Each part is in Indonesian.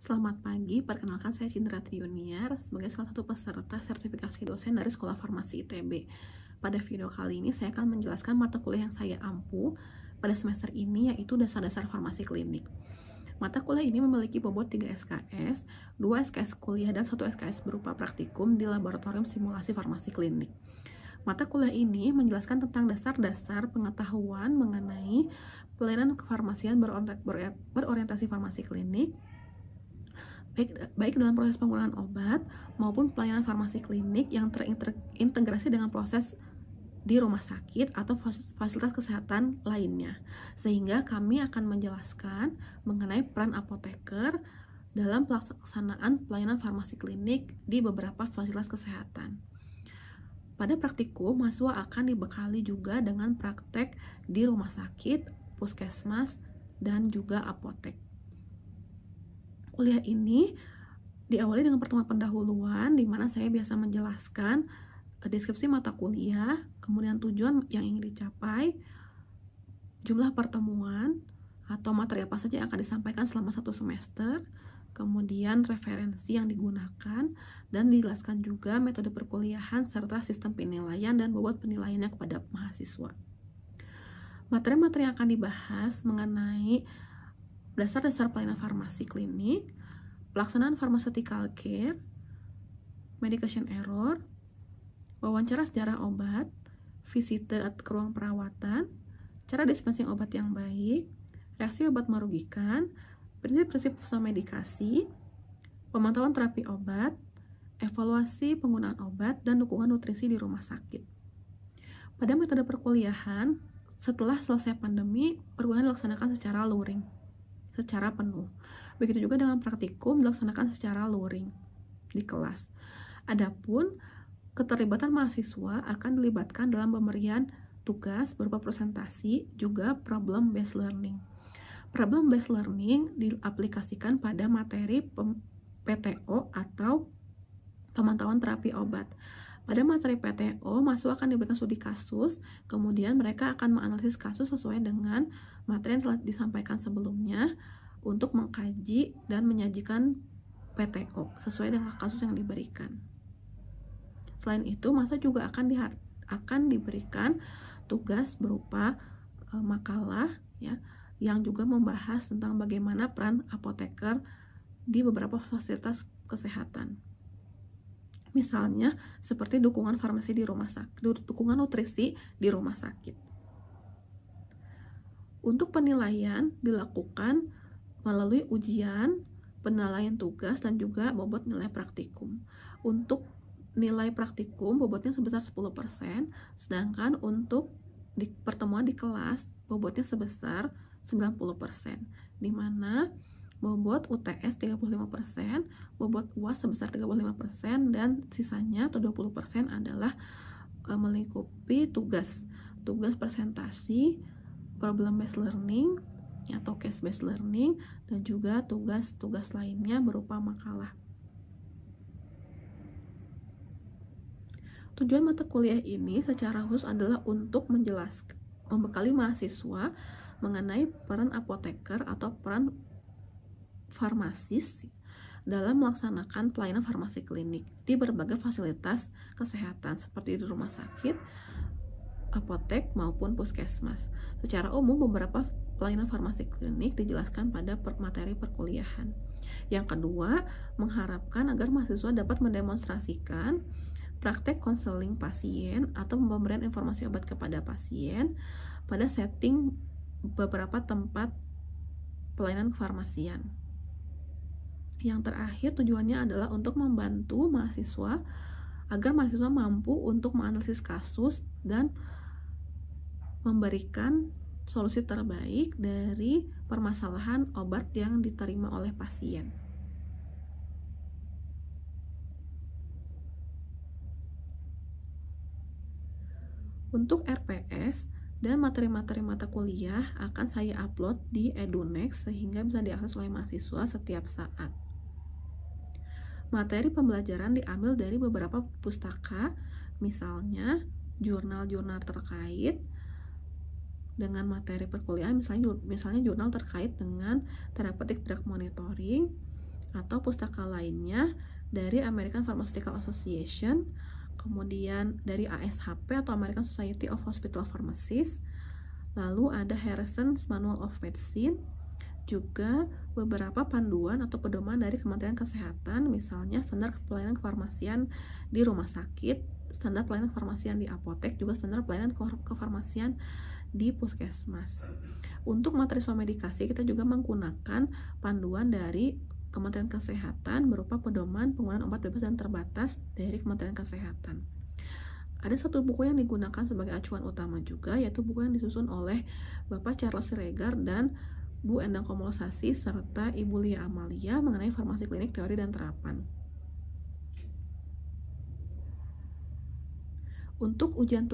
Selamat pagi, perkenalkan saya Cindra Triuniar sebagai salah satu peserta sertifikasi dosen dari Sekolah Farmasi ITB. Pada video kali ini saya akan menjelaskan mata kuliah yang saya ampu pada semester ini, yaitu dasar-dasar farmasi klinik. Mata kuliah ini memiliki bobot 3 SKS, 2 SKS kuliah dan 1 SKS berupa praktikum di laboratorium simulasi farmasi klinik. Mata kuliah ini menjelaskan tentang dasar-dasar pengetahuan mengenai pelayanan kefarmasian berorientasi farmasi klinik, baik dalam proses penggunaan obat maupun pelayanan farmasi klinik yang terintegrasi dengan proses di rumah sakit atau fasilitas kesehatan lainnya. Sehingga kami akan menjelaskan mengenai peran apoteker dalam pelaksanaan pelayanan farmasi klinik di beberapa fasilitas kesehatan. Pada praktikum, mahasiswa akan dibekali juga dengan praktek di rumah sakit, puskesmas, dan juga apotek. Kuliah ini diawali dengan pertemuan pendahuluan di mana saya biasa menjelaskan deskripsi mata kuliah, kemudian tujuan yang ingin dicapai, jumlah pertemuan atau materi apa saja yang akan disampaikan selama satu semester, kemudian referensi yang digunakan, dan dijelaskan juga metode perkuliahan serta sistem penilaian dan bobot penilaiannya kepada mahasiswa. Materi-materi yang akan dibahas mengenai dasar-dasar pelayanan farmasi klinik, pelaksanaan pharmaceutical care, medication error, wawancara sejarah obat, visite ke ruang perawatan, cara dispensing obat yang baik, reaksi obat merugikan, prinsip-prinsip medikasi, pemantauan terapi obat, evaluasi penggunaan obat, dan dukungan nutrisi di rumah sakit. Pada metode perkuliahan, setelah selesai pandemi, perkuliahan dilaksanakan secara penuh. Begitu juga dengan praktikum dilaksanakan secara luring di kelas. Adapun keterlibatan mahasiswa akan dilibatkan dalam pemberian tugas berupa presentasi, juga problem based learning. Problem based learning diaplikasikan pada materi PTO atau pemantauan terapi obat. Pada materi PTO, mahasiswa akan diberikan studi kasus, kemudian mereka akan menganalisis kasus sesuai dengan materi yang telah disampaikan sebelumnya untuk mengkaji dan menyajikan PTO sesuai dengan kasus yang diberikan. Selain itu, mahasiswa juga akan diberikan tugas berupa makalah ya, yang juga membahas tentang bagaimana peran apoteker di beberapa fasilitas kesehatan. Misalnya seperti dukungan farmasi di rumah sakit, dukungan nutrisi di rumah sakit. Untuk penilaian dilakukan melalui ujian, penilaian tugas, dan juga bobot nilai praktikum. Untuk nilai praktikum bobotnya sebesar 10%, sedangkan untuk pertemuan di kelas bobotnya sebesar 90%, di mana bobot UTS 35%, bobot UAS sebesar 35%, dan sisanya atau 20% adalah melingkupi tugas presentasi, problem based learning atau case based learning, dan juga tugas-tugas lainnya berupa makalah. Tujuan mata kuliah ini secara khusus adalah untuk membekali mahasiswa mengenai peran apoteker atau peran farmasis dalam melaksanakan pelayanan farmasi klinik di berbagai fasilitas kesehatan seperti di rumah sakit, apotek, maupun puskesmas. Secara umum, beberapa pelayanan farmasi klinik dijelaskan pada materi perkuliahan. Yang kedua, mengharapkan agar mahasiswa dapat mendemonstrasikan praktek konseling pasien atau pemberian informasi obat kepada pasien pada setting beberapa tempat pelayanan kefarmasian. Yang terakhir, tujuannya adalah untuk membantu mahasiswa agar mahasiswa mampu untuk menganalisis kasus dan memberikan solusi terbaik dari permasalahan obat yang diterima oleh pasien. Untuk RPS dan materi-materi mata kuliah akan saya upload di Edunext sehingga bisa diakses oleh mahasiswa setiap saat. Materi pembelajaran diambil dari beberapa pustaka, misalnya jurnal-jurnal terkait dengan materi perkuliahan, misalnya jurnal terkait dengan therapeutic drug monitoring atau pustaka lainnya dari American Pharmaceutical Association, kemudian dari ASHP atau American Society of Hospital Pharmacists, lalu ada Harrison's Manual of Medicine, juga beberapa panduan atau pedoman dari Kementerian Kesehatan, misalnya standar pelayanan kefarmasian di rumah sakit, standar pelayanan kefarmasian di apotek, juga standar pelayanan kefarmasian di puskesmas. Untuk materi somedikasi kita juga menggunakan panduan dari Kementerian Kesehatan berupa pedoman penggunaan obat bebas dan terbatas dari Kementerian Kesehatan. Ada satu buku yang digunakan sebagai acuan utama juga, yaitu buku yang disusun oleh Bapak Charles Siregar dan Bu Endang Komolosasi serta Ibu Lia Amalia mengenai farmasi klinik teori dan terapan. Untuk ujian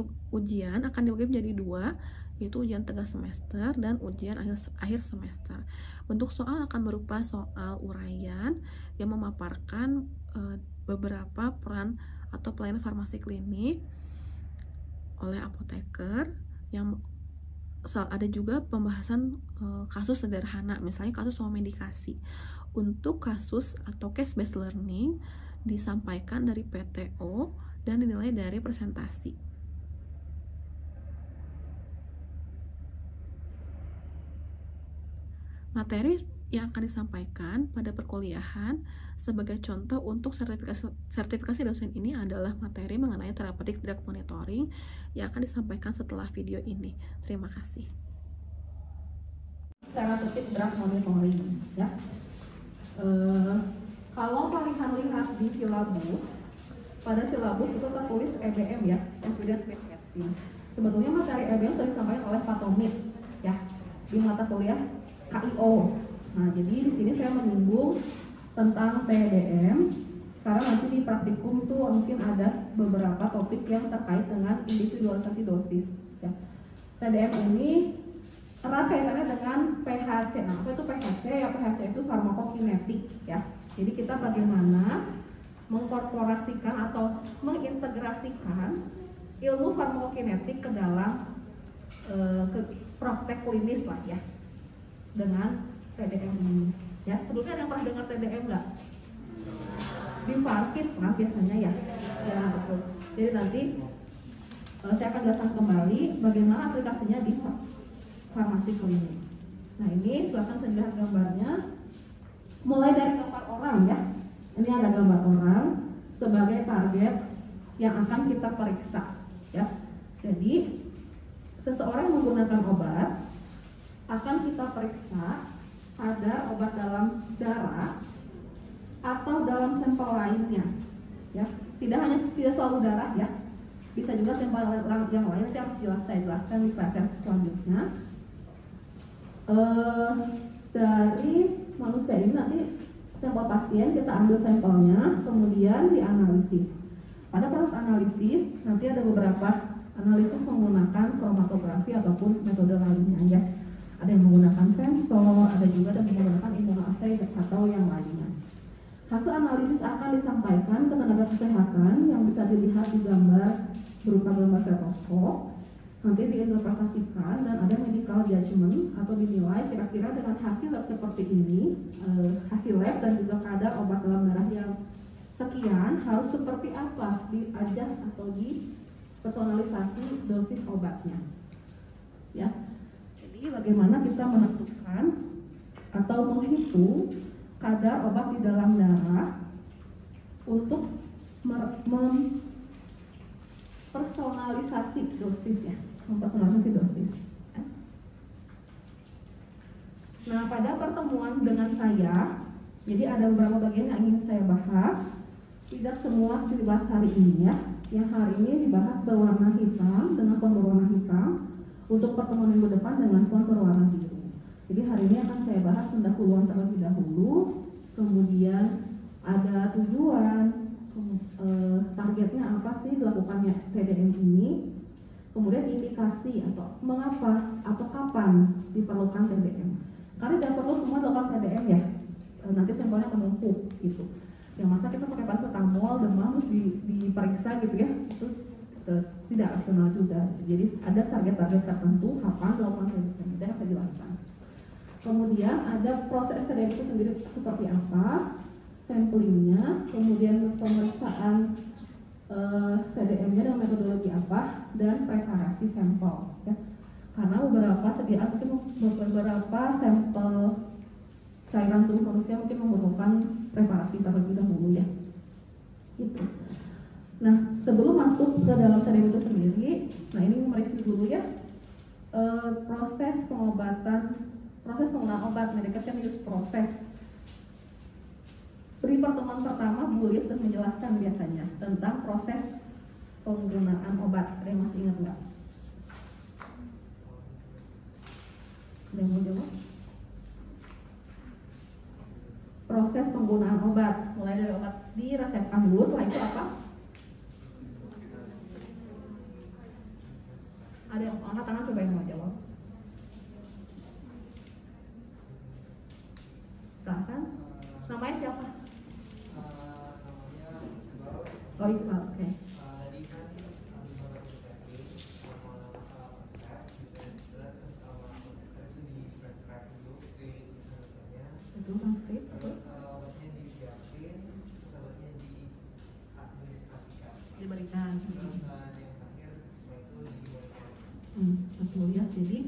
akan dibagi menjadi 2, yaitu ujian tengah semester dan ujian akhir semester. Bentuk soal akan berupa soal uraian yang memaparkan beberapa peran atau pelayanan farmasi klinik oleh apoteker, yang ada juga pembahasan kasus sederhana, misalnya kasus somedikasi. Untuk kasus atau case based learning disampaikan dari PTO dan dinilai dari presentasi. Materi yang akan disampaikan pada perkuliahan sebagai contoh untuk sertifikasi dosen ini adalah materi mengenai therapeutic drug monitoring yang akan disampaikan setelah video ini. Terima kasih. Therapeutic drug monitoring, ya. Kalau kalian lihat di silabus, pada silabus itu tertulis EBM, ya, evidence based medicine. Sebetulnya materi EBM sudah disampaikan oleh Pak Tomit, ya, di mata kuliah KIO. Nah, jadi di sini saya menyinggung tentang TDM karena nanti di praktikum itu mungkin ada beberapa topik yang terkait dengan individualisasi dosis. Ya. TDM ini erat kaitannya dengan PHC. Nah, apa itu PHC? Ya, PHC itu farmakokinetik, ya. Jadi kita bagaimana mengkorporasikan atau mengintegrasikan ilmu farmakokinetik ke dalam praktek klinis lah, ya, dengan TDM ini. Ya, sebelumnya ada yang pernah dengar TDM nggak? Di Farkit kan biasanya, ya. Ya, betul. Jadi nanti saya akan jelaskan kembali bagaimana aplikasinya di farmasi klinik. Nah, ini silakan saya lihat gambarnya. Mulai dari gambar orang, ya. Ini ada gambar orang sebagai target yang akan kita periksa, ya. Jadi seseorang yang menggunakan obat akan kita periksa ada obat dalam darah atau dalam sampel lainnya, ya. Tidak selalu darah, ya. Bisa juga sampel yang lain, nanti harus saya jelaskan di slide selanjutnya. Dari manusia ini nanti sampel pasien kita ambil sampelnya, kemudian dianalisis. Pada proses analisis nanti ada beberapa analisis menggunakan kromatografi ataupun metode lainnya, ya. Ada yang menggunakan sensor, ada juga yang menggunakan immunoassay atau yang lainnya. Hasil analisis akan disampaikan ke tenaga kesehatan yang bisa dilihat di gambar berupa gambar stetoskop. Nanti diinterpretasikan dan ada medical judgment atau dinilai kira-kira dengan hasil lab seperti ini, hasil lab dan juga kadar obat dalam darah yang sekian harus seperti apa di adjust atau di personalisasi dosis obatnya, ya. Bagaimana kita menentukan atau menghitung kadar obat di dalam darah untuk mempersonalisasi dosis, ya, mempersonalisasi dosis. Nah, pada pertemuan dengan saya, jadi ada beberapa bagian yang ingin saya bahas. Tidak semua dibahas hari ini, ya. Yang hari ini dibahas berwarna hitam dengan font berwarna hitam. Untuk pertemuan minggu depan dengan font berwarna biru. Jadi hari ini akan saya bahas pendahuluan terlebih dahulu, kemudian ada tujuan, targetnya apa sih dilakukannya TDM ini, kemudian indikasi atau mengapa atau kapan diperlukan TDM. Karena tidak perlu semua dilakukan TDM, ya. Nanti sampelnya menumpuk gitu. Yang masa kita pakai paracetamol, demam terus diperiksa gitu, ya. Itu tidak rasional juga. Jadi ada target-target tertentu kapan dilakukan TDM, saya jelaskan. Kemudian ada proses TDM itu sendiri seperti apa, samplingnya, kemudian pemeriksaan TDM-nya dengan metodologi apa, dan preparasi sampel. Ya. Karena beberapa sampel cairan tubuh manusia mungkin memerlukan preparasi terlebih dahulu ya. Gitu. Nah, sebelum masuk ke dalam TDM itu sendiri, nah ini mereview dulu ya proses penggunaan obat, medication use process. Di pertemuan pertama, Bu Lis sudah menjelaskan biasanya tentang proses penggunaan obat. Ada yang masih ingat nggak? Ada yang mau jawab? Proses penggunaan obat, mulai dari obat diresepkan dulu, setelah itu apa? Ada yang angkat tangan, coba yang mau jawab. Silahkan. Namanya siapa? Oh, Iqbal, oke. Itu transkrip. Terus obatnya disiapin, obatnya diberikan. Terus yang terakhir setelah itu diberikan. Betul ya. Jadi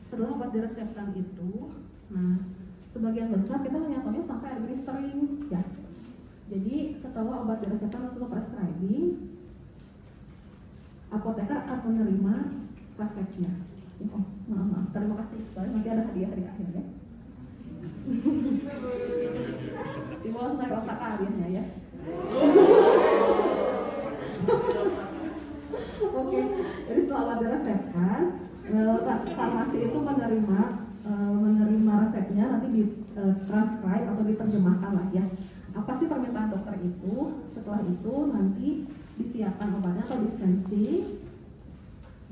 setelah obat diresepkan itu, nah sebagian besar kita hanya tahu sampai administering ya. Jadi setelah obat diresepkan untuk prescribing, apoteker akan menerima resepnya. Oh, maaf, terima kasih. Nanti ada hadiah di akhir ya. Di bawah naik Osaka hadiahnya ya. Oke, jadi setelah obat diresepkan, farmasi itu menerima resepnya, nanti di transcribe atau diterjemahkan lah ya. Apa sih permintaan dokter itu? Setelah itu nanti disiapkan obatnya atau dispensing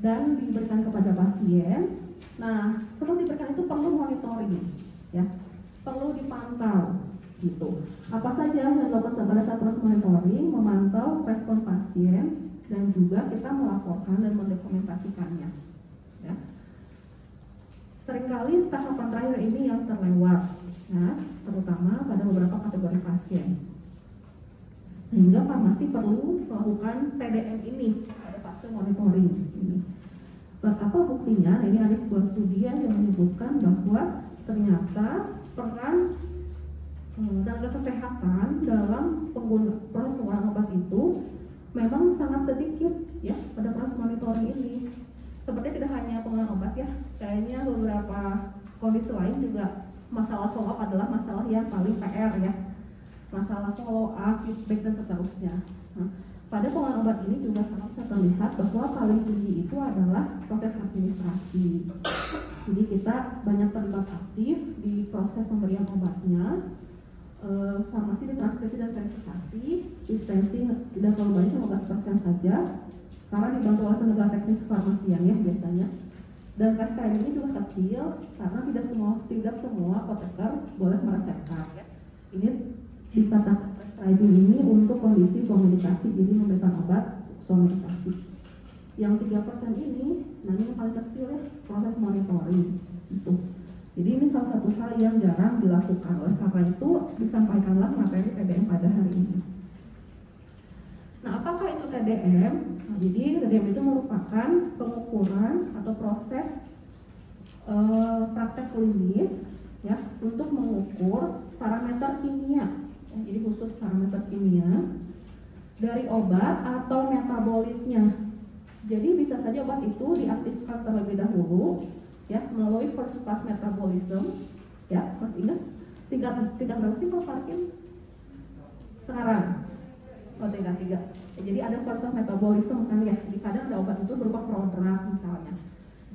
dan diberikan kepada pasien. Nah, setelah diberikan itu perlu monitoring, ya, perlu dipantau, gitu. Apa saja yang dilakukan pada saat proses monitoring? Memantau respon pasien dan juga kita melaporkan dan mendokumentasikannya. Ya. Seringkali tahapan terakhir ini yang terlewat, ya, terutama pada beberapa kategori pasien. Sehingga farmasi perlu melakukan TDM ini pada fase monitoring ini. Apa buktinya? Ini ada sebuah studi yang menyebutkan bahwa ternyata peran tenaga kesehatan dalam proses penggunaan obat itu memang sangat sedikit ya pada proses monitoring ini. Sepertinya tidak hanya penggunaan obat ya, kayaknya beberapa kondisi lain juga masalah follow up adalah masalah yang paling PR ya. Masalah follow up, feedback dan seterusnya. Nah, pada penggunaan obat ini juga sangat terlihat bahwa paling tinggi itu adalah proses administrasi. Jadi kita banyak terlibat aktif di proses pemberian obatnya. Farmasi ditranskripsi dan verifikasi, dispensing tidak terlalu banyak 15% saja. Karena dibantu oleh tenaga teknis farmasian ya biasanya. Dan prescribing ini juga kecil karena tidak semua apoteker boleh meresepkan. Ini dikatakan prescribing ini untuk kondisi komunikasi, jadi memberikan obat komunikasi. Yang 3% ini, nah ini yang paling kecil ya, proses monitoring itu. Jadi ini salah satu hal yang jarang dilakukan, oleh karena itu disampaikanlah materi TDM pada hari ini. Nah, apakah itu TDM? Nah, jadi TDM itu merupakan pengukuran atau proses praktek klinis ya untuk mengukur parameter kimia. Ya, jadi khusus parameter kimia dari obat atau metabolitnya. Jadi bisa saja obat itu diaktifkan terlebih dahulu ya melalui first pass metabolism ya, masih ingat tingkat berapa sih Pak Parkin sekarang? Oh, tingkat 3. Ya, jadi ada first pass metabolism kan ya, kadang ada obat itu berupa prodrug misalnya,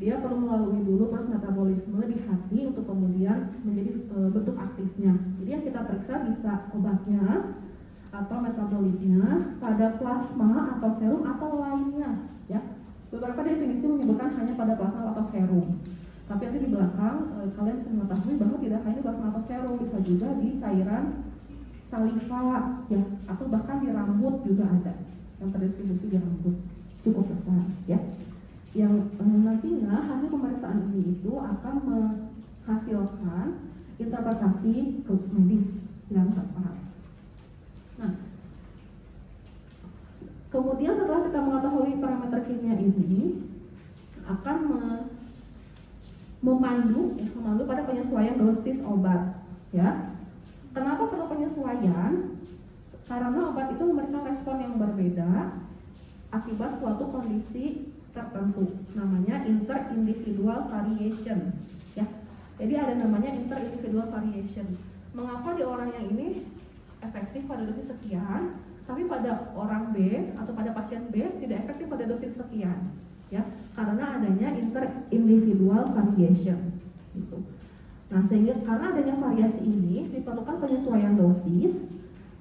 dia perlu melalui dulu proses metabolisme di hati untuk kemudian menjadi bentuk aktifnya. Jadi yang kita periksa bisa obatnya atau metabolitnya pada plasma atau serum atau lainnya ya. Beberapa definisi menyebutkan hanya pada plasma atau serum. Tapi nanti di belakang kalian bisa mengetahui bahwa tidak hanya plasma atau serum, bisa juga di cairan saliva ya, atau bahkan di rambut juga ada yang terdistribusi di rambut cukup besar ya. Yang nantinya hasil pemeriksaan ini itu akan menghasilkan interpretasi medis yang tepat. ini akan memandu pada penyesuaian dosis obat, ya. Kenapa perlu penyesuaian? Karena obat itu memberikan respon yang berbeda akibat suatu kondisi tertentu, namanya interindividual variation, ya. Jadi ada namanya interindividual variation. Mengapa di orang yang ini efektif pada dosis sekian, tapi pada orang B atau pada pasien B tidak efektif pada dosis sekian, ya? Karena adanya interindividual variation, gitu. Nah, sehingga karena adanya variasi ini diperlukan penyesuaian dosis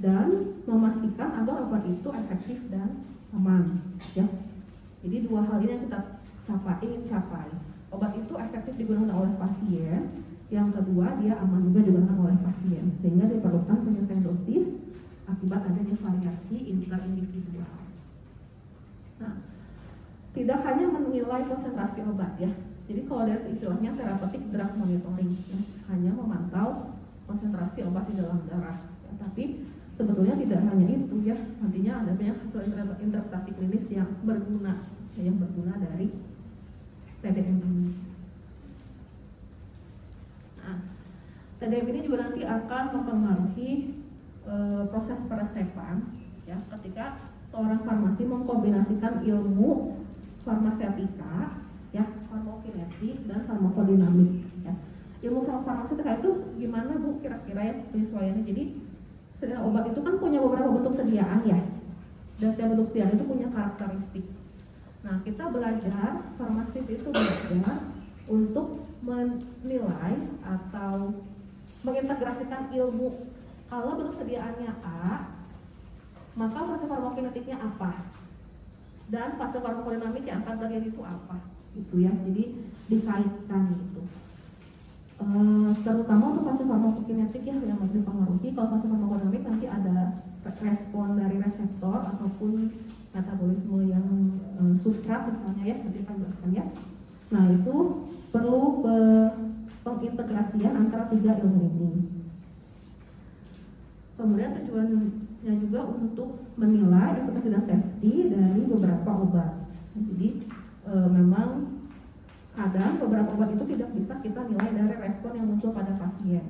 dan memastikan agar obat itu efektif dan aman, ya. Jadi dua hal ini yang kita ingin capai. Obat itu efektif digunakan oleh pasien, yang kedua dia aman juga digunakan oleh pasien, sehingga diperlukan penyesuaian dosis akibat adanya variasi interindividual. Nah, tidak hanya menilai konsentrasi obat, ya. Jadi kalau ada istilahnya therapeutic drug monitoring, ya, hanya memantau konsentrasi obat di dalam darah, ya. Tapi sebetulnya tidak hanya itu, ya. Nantinya ada banyak hasil interpretasi klinis yang berguna, ya, yang berguna dari TDM ini. Nah, TDM ini juga nanti akan mempengaruhi proses peresepan, ya, ketika seorang farmasi mengkombinasikan ilmu farmasetika, ya, farmakokinetik dan farmakodinamik, ya. Ilmu farmasetika itu gimana, Bu, kira-kira ya penyesuaiannya? Jadi obat itu kan punya beberapa bentuk sediaan, ya, dan setiap bentuk sediaan itu punya karakteristik. Nah, kita belajar, farmasis itu belajar untuk menilai atau mengintegrasikan ilmu. Kalau bentuk sediaannya A, maka fase farmakokinetiknya apa, dan fase farmakodinamik yang akan terjadi itu apa, gitu, ya. Jadi dikaitkan gitu. Terutama untuk fase farmakokinetik, ya, yang dipengaruhi. Kalau fase farmakodinamik nanti ada respon dari reseptor ataupun metabolisme yang substrat misalnya, ya, nanti akan jelaskan, ya. Nah, itu perlu pengintegrasian antara tiga ilmu ini. Kemudian tujuannya juga untuk menilai efektivitas dan safety dari beberapa obat. Jadi memang kadang beberapa obat itu tidak bisa kita nilai dari respon yang muncul pada pasien.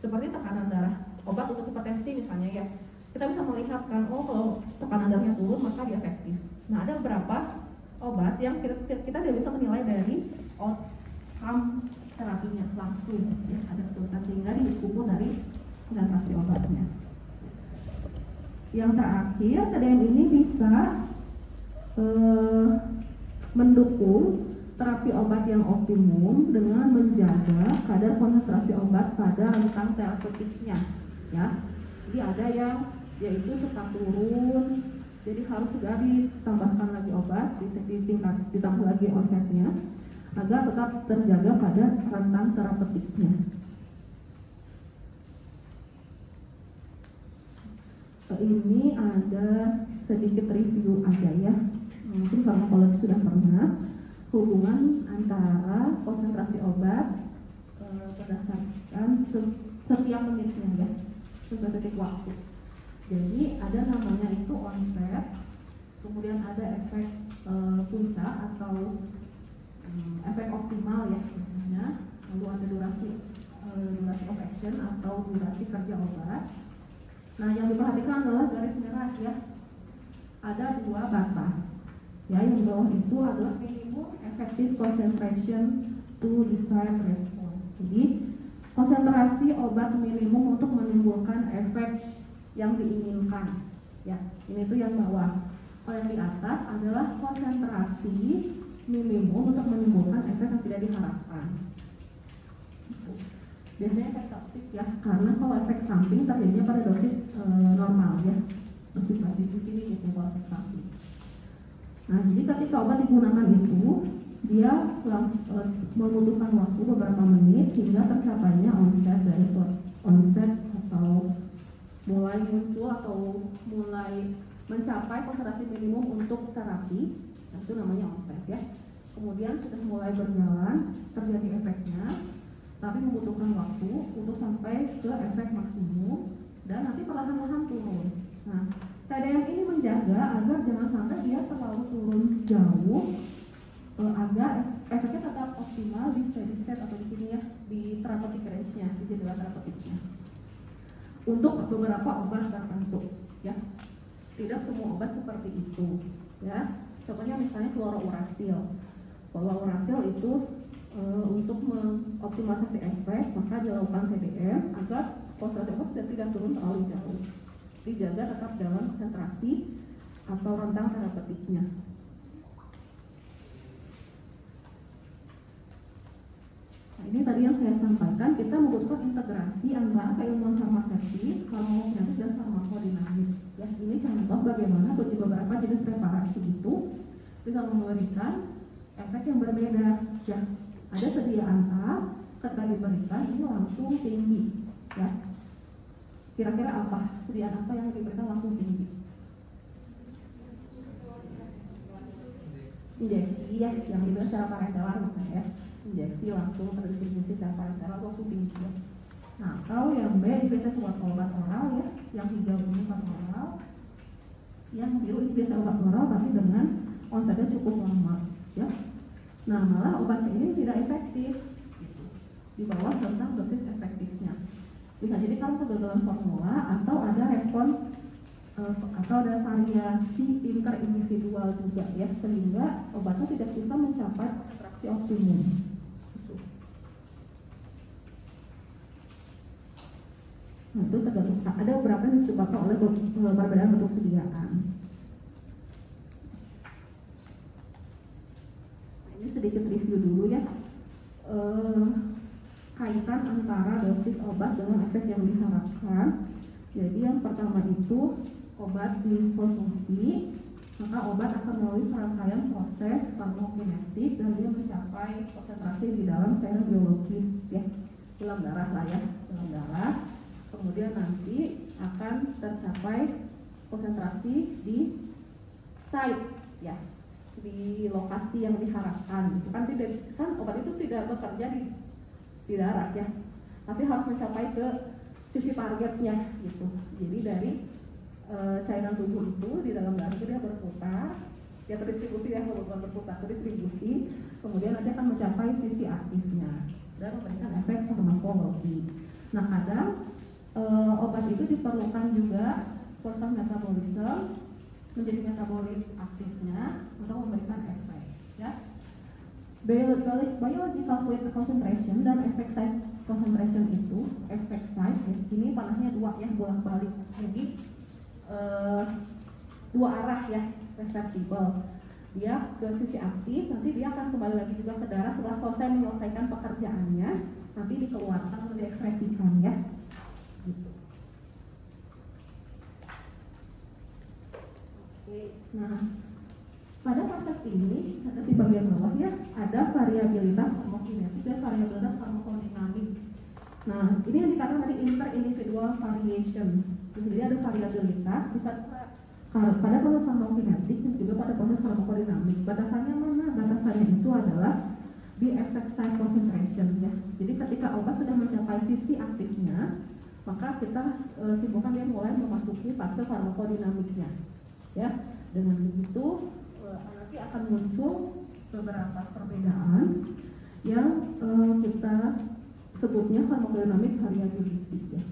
Seperti tekanan darah, obat untuk hipertensi misalnya, ya. Kita bisa melihat kan, oh kalau tekanan darahnya turun maka dia efektif. Nah, ada beberapa obat yang kita tidak bisa menilai dari outcome terapinya langsung, ya, ada keturunan sehingga diukur dari konsentrasi obatnya. Yang terakhir, TDM ini bisa mendukung terapi obat yang optimum dengan menjaga kadar konsentrasi obat pada rentang terapeutiknya, ya. Jadi ada yang yaitu suka turun, jadi harus juga ditambahkan lagi obat, ditambah lagi onsetnya agar tetap terjaga pada rentang terapeutiknya. Ini ada sedikit review aja, ya. Mungkin farmakologi sudah pernah hubungan antara konsentrasi obat berdasarkan setiap menitnya, ya, setiap titik waktu. Jadi ada namanya itu onset, kemudian ada efek puncak atau efek optimal, ya, misalnya, lalu ada durasi of action atau durasi kerja obat. Nah, yang diperhatikan adalah garis merah, ya. Ada dua batas, ya. Yang di bawah itu adalah minimum effective concentration to desired response. Jadi konsentrasi obat minimum untuk menimbulkan efek yang diinginkan, ya. Ini tuh yang bawah. Kalau yang di atas adalah konsentrasi minimum untuk menimbulkan efek yang tidak diharapkan. Biasanya efek toksik, ya, karena kalau efek samping terjadinya pada dosis normal, ya, dosis di sini gitu kalau efek samping. Nah, jadi ketika obat digunakan itu dia membutuhkan waktu beberapa menit hingga tercapainya onset atau mulai muncul atau mulai mencapai konsentrasi minimum untuk terapi, itu namanya onset, ya. Kemudian sudah mulai berjalan, terjadi efeknya, tapi membutuhkan waktu untuk sampai ke efek maksimum dan nanti perlahan-lahan turun. Nah, TDM ini menjaga agar jangan sampai dia terlalu turun jauh agar efeknya tetap optimal di steady state atau di sini ya, di therapeutic range-nya, di jendela terapeutiknya. Untuk beberapa obat tertentu, ya, tidak semua obat seperti itu, ya. Contohnya misalnya fluorouracil. Fluorouracil itu untuk mengoptimalisasi efek, maka dilakukan TDM agar konsentrasi obat tidak turun terlalu jauh, dijaga tetap dalam konsentrasi atau rentang terapeutiknya. Nah, ini tadi yang saya sampaikan, kita membutuhkan integrasi antara keilmuan farmaseutik, farmakokinetik, dan farmakodinamik. Ya, ini contoh bagaimana beberapa jenis preparasi itu bisa memberikan efek yang berbeda. Ya, ada sediaan A, ketika diberikan ini langsung tinggi. Ya, kira-kira apa sediaan apa yang diberikan langsung tinggi? Injeksi, ya, yang itu secara parenteral ya. Injeksi langsung terdistribusi secara parenteral langsung tinggi. Ya. Nah, kalau yang B ini biasa obat oral ya, yang hijau ini obat oral, yang biru ini biasa obat oral tapi dengan onsetnya cukup lama, ya. Nah, malah obat ini tidak efektif, gitu. Di bawah tentang dosis efektifnya. Bisa jadi kalau kegagalan formula atau ada respon atau ada variasi interindividual juga ya, sehingga obatnya tidak bisa mencapai konsentrasi optimum. Nah, itu tergantung, ada beberapa yang disebabkan oleh perbedaan bentuk sediaan. Nah, ini sedikit review dulu ya, kaitan antara dosis obat dengan efek yang diharapkan. Jadi yang pertama itu obat dikonsumsi, maka obat akan melalui serangkaian proses farmakokinetik dan dia mencapai konsentrasi di dalam cairan biologis ya, dalam darah lah ya, dalam darah. Kemudian nanti akan tercapai konsentrasi di site ya, di lokasi yang diharapkan. Kan tidak, kan obat itu tidak bekerja di darat ya, tapi harus mencapai ke sisi targetnya gitu. Jadi dari cairan tubuh itu di dalam darah itu dia berputar, ya terdistribusi ya, bukan berputar, terdistribusi, kemudian nanti akan mencapai sisi aktifnya dan memberikan efek farmakologi. Nah, kadang obat itu diperlukan juga proses metabolisme menjadi metabolit aktifnya untuk memberikan efek ya. Biological fluid concentration dan effect size concentration itu, effect size ini panahnya dua ya, bolak-balik. Jadi dua arah ya, reversible. Dia ke sisi aktif, nanti dia akan kembali lagi juga ke darah setelah selesai menyelesaikan pekerjaannya, nanti dikeluarkan atau diekspresikan ya. Gitu. Oke, nah pada proses ini ada di bagian bawah ya, ada variabilitas farmakokinetik dan variabilitas farmakodinamik. Nah, ini yang dikatakan tadi inter-individual variation. Jadi ada variabilitas bisa pada proses farmakokinetik dan juga pada proses farmakodinamik. Batasannya mana? Batasannya itu adalah di effect site concentration ya. Jadi ketika obat sudah mencapai sisi aktifnya, maka kita simpulkan dia mulai memasuki fase farmakodinamiknya. Ya, dengan begitu nanti akan muncul beberapa perbedaan yang kita sebutnya farmakodinamik variability ya.